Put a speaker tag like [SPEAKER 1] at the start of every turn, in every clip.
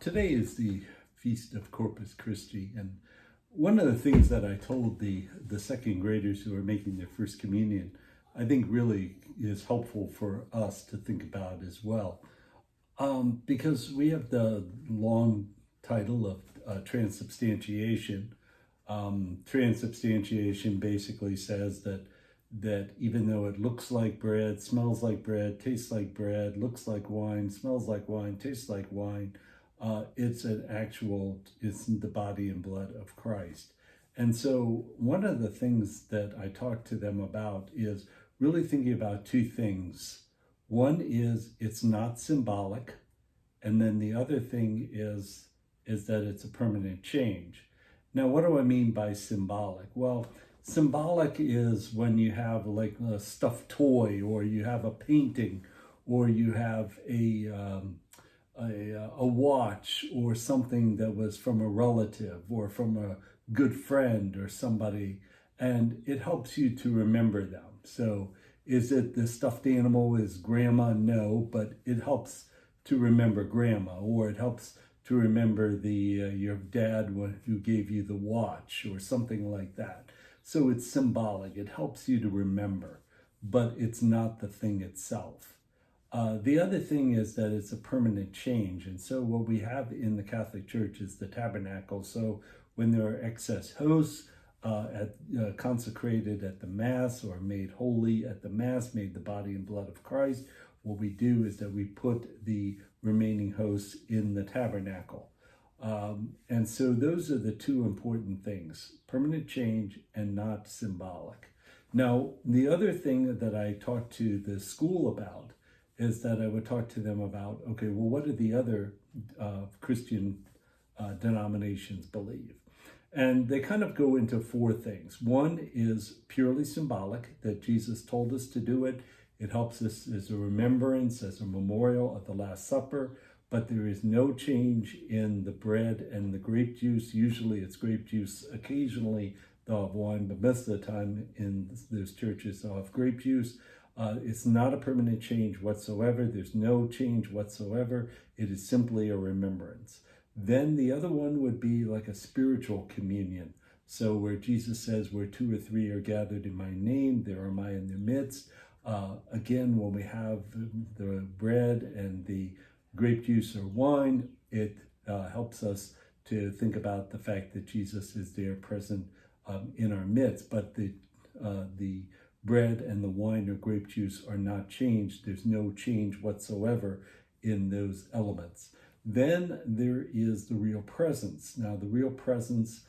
[SPEAKER 1] Today is the feast of Corpus Christi, and one of the things that I told the second graders who are making their first communion, I think really is helpful for us to think about as well, because we have the long title of transubstantiation. Transubstantiation basically says that even though it looks like bread, smells like bread, tastes like bread, looks like wine, smells like wine, tastes like wine, it's the body and blood of Christ. And so one of the things that I talk to them about is really thinking about two things. One is it's not symbolic, and then the other thing is that it's a permanent change. Now, what do I mean by symbolic? Well, symbolic is when you have like a stuffed toy, or you have a painting, or you have a watch, or something that was from a relative or from a good friend or somebody, and it helps you to remember them. So is it the stuffed animal is grandma? No, but it helps to remember grandma, or it helps to remember your dad who gave you the watch or something like that. So it's symbolic. It helps you to remember, but it's not the thing itself. The other thing is that it's a permanent change. And so what we have in the Catholic Church is the tabernacle. So when there are excess hosts consecrated at the Mass, or made holy at the Mass, made the body and blood of Christ, what we do is that we put the remaining hosts in the tabernacle. And so those are the two important things: permanent change and not symbolic. Now, the other thing that I talked to the school about is that I would talk to them about, okay, well, what do the other Christian denominations believe? And they kind of go into four things. One is purely symbolic, that Jesus told us to do it. It helps us as a remembrance, as a memorial of the Last Supper, but there is no change in the bread and the grape juice. Usually it's grape juice. Occasionally they'll have wine, but most of the time in those churches they'll have grape juice. It's not a permanent change whatsoever. There's no change whatsoever. It is simply a remembrance. Then the other one would be like a spiritual communion. So where Jesus says, where two or three are gathered in my name, there am I in their midst. Again, when we have the bread and the grape juice or wine, it helps us to think about the fact that Jesus is there present in our midst. But the bread and the wine or grape juice are not changed. There's no change whatsoever in those elements. Then there is the real presence. Now, the real presence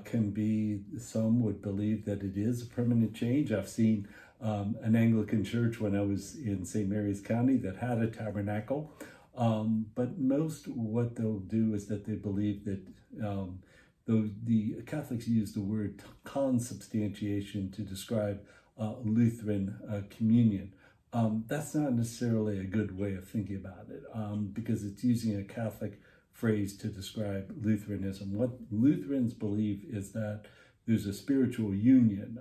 [SPEAKER 1] can be, some would believe that it is a permanent change. I've seen an Anglican church when I was in St. Mary's County that had a tabernacle. But most what they'll do is that they believe that the Catholics use the word consubstantiation to describe Lutheran communion. That's not necessarily a good way of thinking about it, because it's using a Catholic phrase to describe Lutheranism. What Lutherans believe is that there's a spiritual union,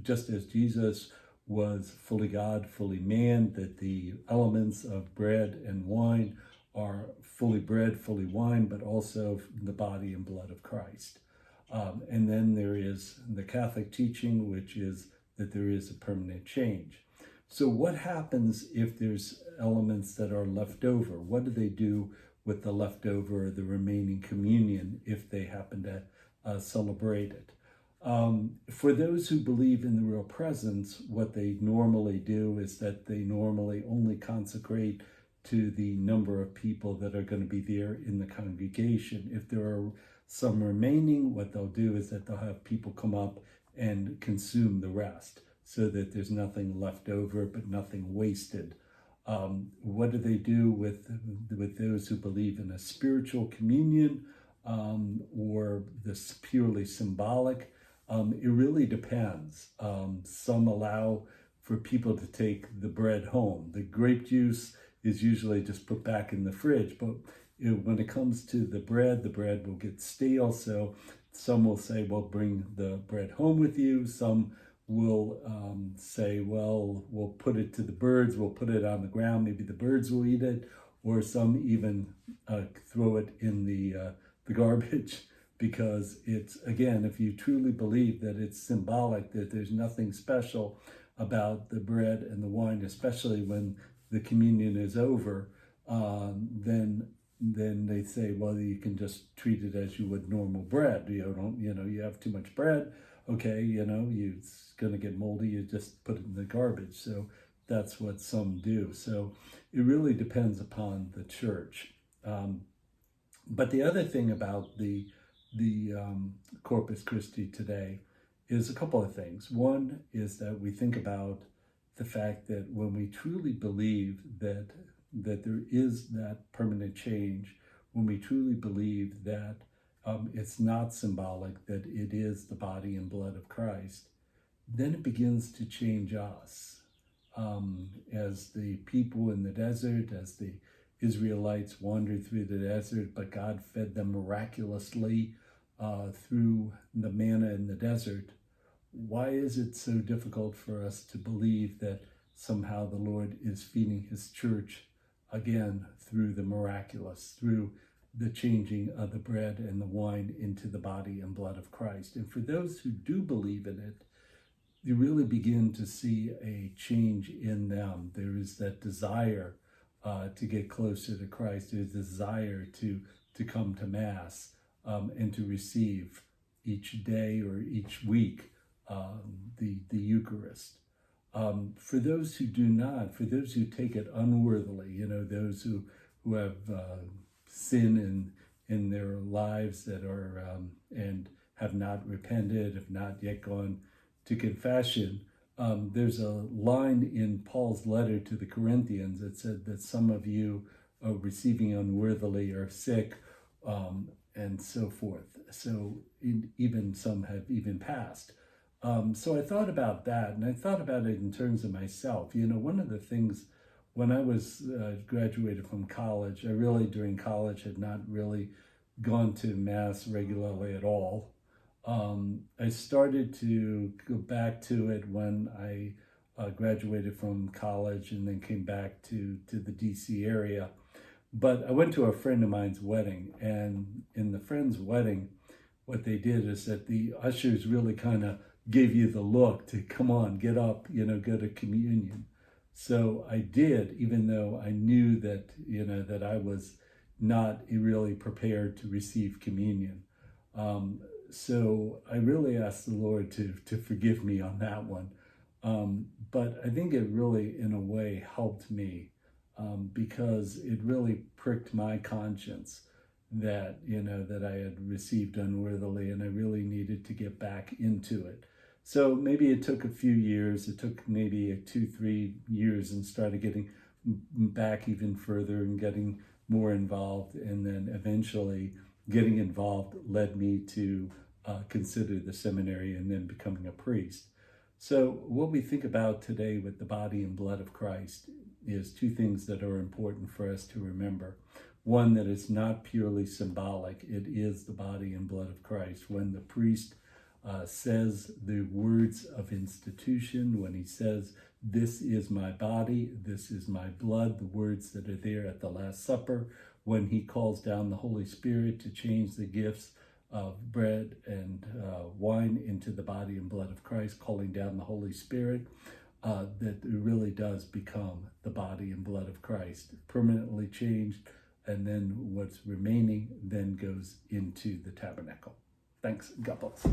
[SPEAKER 1] just as Jesus was fully God, fully man, that the elements of bread and wine are fully bread, fully wine, but also the body and blood of Christ. And then there is the Catholic teaching, which is that there is a permanent change. So what happens if there's elements that are left over? What do they do with the leftover or the remaining communion if they happen to celebrate it? For those who believe in the real presence, what they normally do is that they normally only consecrate to the number of people that are going to be there in the congregation. If there are some remaining, what they'll do is that they'll have people come up and consume the rest, so that there's nothing left over but nothing wasted. What do they do with those who believe in a spiritual communion or this purely symbolic? It really depends. Some allow for people to take the bread home. The grape juice is usually just put back in the fridge, but when it comes to the bread will get stale. So some will say, well, bring the bread home with you. Some will say, well, we'll put it to the birds, we'll put it on the ground, maybe the birds will eat it. or some even throw it in the garbage, because it's, again, if you truly believe that it's symbolic, that there's nothing special about the bread and the wine, especially when the communion is over, then they say, well, you can just treat it as you would normal bread. You have too much bread, okay, it's going to get moldy, you just put it in the garbage. So that's what some do. So it really depends upon the church. But the other thing about the Corpus Christi today is a couple of things. One is that we think about the fact that when we truly believe that there is that permanent change, when we truly believe that it's not symbolic, that it is the body and blood of Christ, then it begins to change us. As the people in the desert, as the Israelites wandered through the desert, but God fed them miraculously through the manna in the desert, why is it so difficult for us to believe that somehow the Lord is feeding his church again through the miraculous, through the changing of the bread and the wine into the body and blood of Christ? And for those who do believe in it, you really begin to see a change in them. There is that desire to get closer to Christ. There's a desire to come to Mass and to receive each day or each week the Eucharist. For those who do not, for those who take it unworthily, those who have sin in their lives that are and have not repented, have not yet gone to confession, there's a line in Paul's letter to the Corinthians that said that some of you are receiving unworthily, are sick, and so forth. So even some have even passed. So I thought about that, and I thought about it in terms of myself. One of the things, when I was graduated from college, I really, during college, had not really gone to Mass regularly at all. I started to go back to it when I graduated from college and then came back to the DC area. But I went to a friend of mine's wedding, and in the friend's wedding, what they did is that the ushers really kind of gave you the look to, come on, get up, go to communion. So I did, even though I knew that, that I was not really prepared to receive communion. So I really asked the Lord to forgive me on that one. But I think it really, in a way, helped me because it really pricked my conscience that, that I had received unworthily, and I really needed to get back into it. So maybe it took a few years. It took maybe 2-3 years, and started getting back even further and getting more involved. And then eventually getting involved led me to consider the seminary and then becoming a priest. So what we think about today with the body and blood of Christ is two things that are important for us to remember. One, that it's not purely symbolic. It is the body and blood of Christ. When the priest says the words of institution, when he says, "This is my body, this is my blood," the words that are there at the Last Supper, when he calls down the Holy Spirit to change the gifts of bread and wine into the body and blood of Christ, calling down the Holy Spirit, that it really does become the body and blood of Christ, permanently changed, and then what's remaining then goes into the tabernacle. Thanks. God bless.